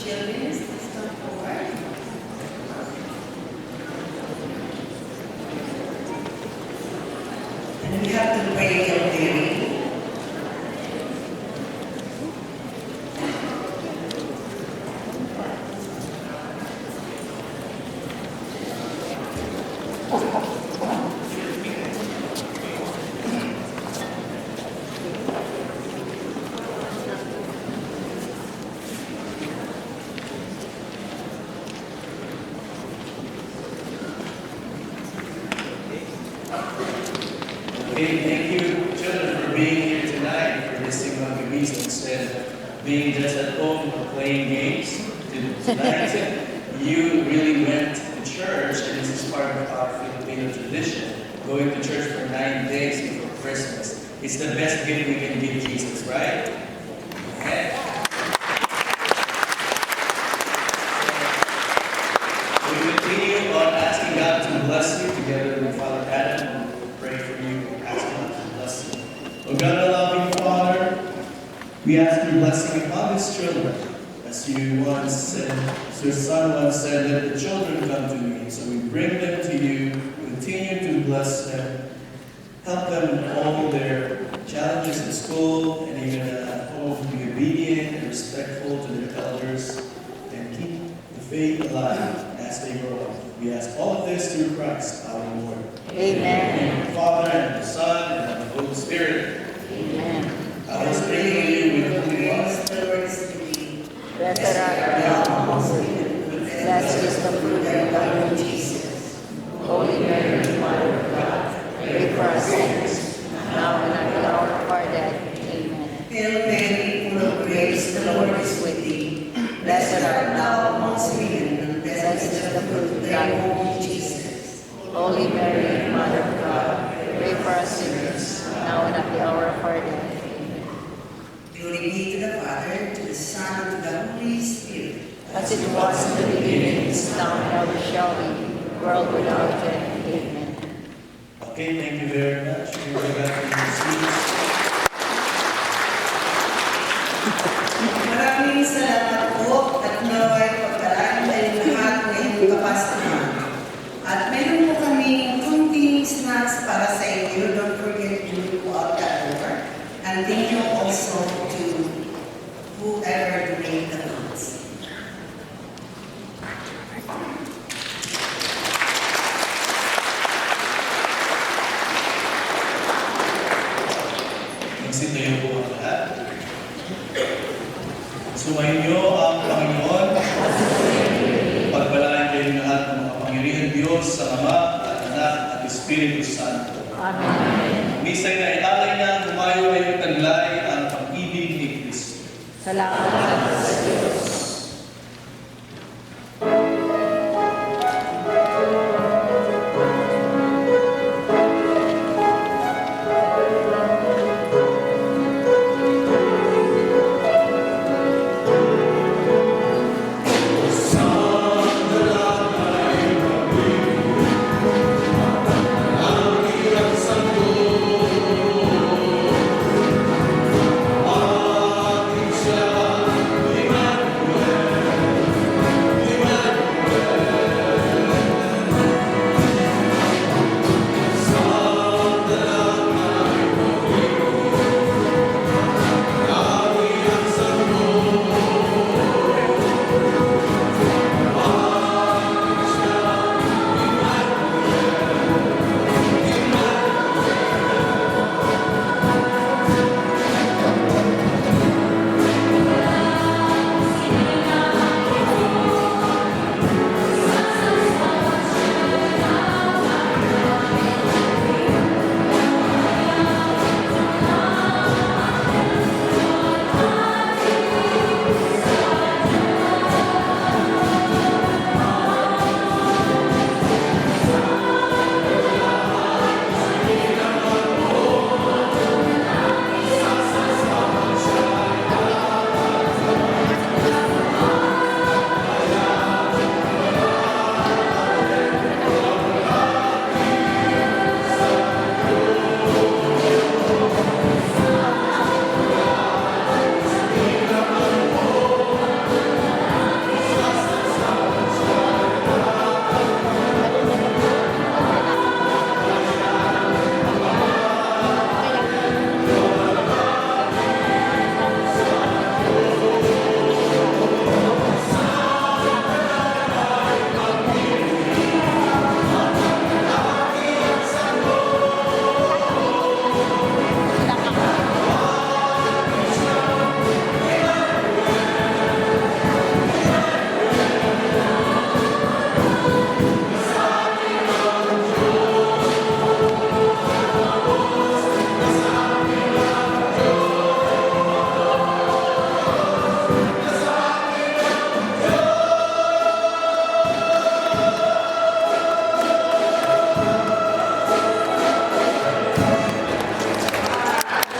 children, please come forward. And we have to pray Hail Mary. Okay, thank you, children, for being here tonight, for listening on the reason instead of being just at home or playing games. Tonight, you really went to church, and this is part of our Filipino tradition, going to church for 9 days before Christmas. It's the best gift we can give Jesus, right? Okay. We continue on asking God to bless you together with Father Adam. Pray for you, ask God to bless you. Oh God, our loving Father, we ask your blessing upon these children. As you once said, as your Son once said, let the children come to me. So we bring them to you, continue to bless them, help them in all their challenges in school and even at home, be obedient and respectful to their elders, and keep the faith alive as they grow up. We ask all of this through Christ, our Lord. Amen. In the Father, and the Son, and the Holy Spirit. Amen. I will sprinkle you with holy water. The Lord is with thee. Blessed art thou amongst women. Blessed is the fruit of thy womb, Jesus. Holy Mary, Mother of God, pray for us sinners, now and at the hour of our death. Amen. Hail Mary, full of grace, the Lord is with thee. Blessed art thou amongst women, and blessed is the fruit of thy womb, Jesus. Holy Mary, Mother of God, pray for us sinners, now and at the hour of our death. Amen. Glory be to the Father, to the Son, and to the Holy Spirit. As it was in the beginning, is now, and ever shall be, world without end. Amen. Okay, thank you very much. We will go back to your seats. Maraming salamat po at naway pagdaraan kayo lahat ngayong kapastahan. At meron po kami kunting snacks para sa inyo. Don't forget to go out that door. And thank you also to whoever donated the funds. Magsitayo po ang lahat. Sumayin niyo ang Panginoon. Pagpalain kayo lahat ng makapangyarihan Diyos sa Ama at Anak at Espiritu Santo. Amen. Misa'y na ialay na humayo ay taglay ang pag-ibig ni Kristo. Salamat sa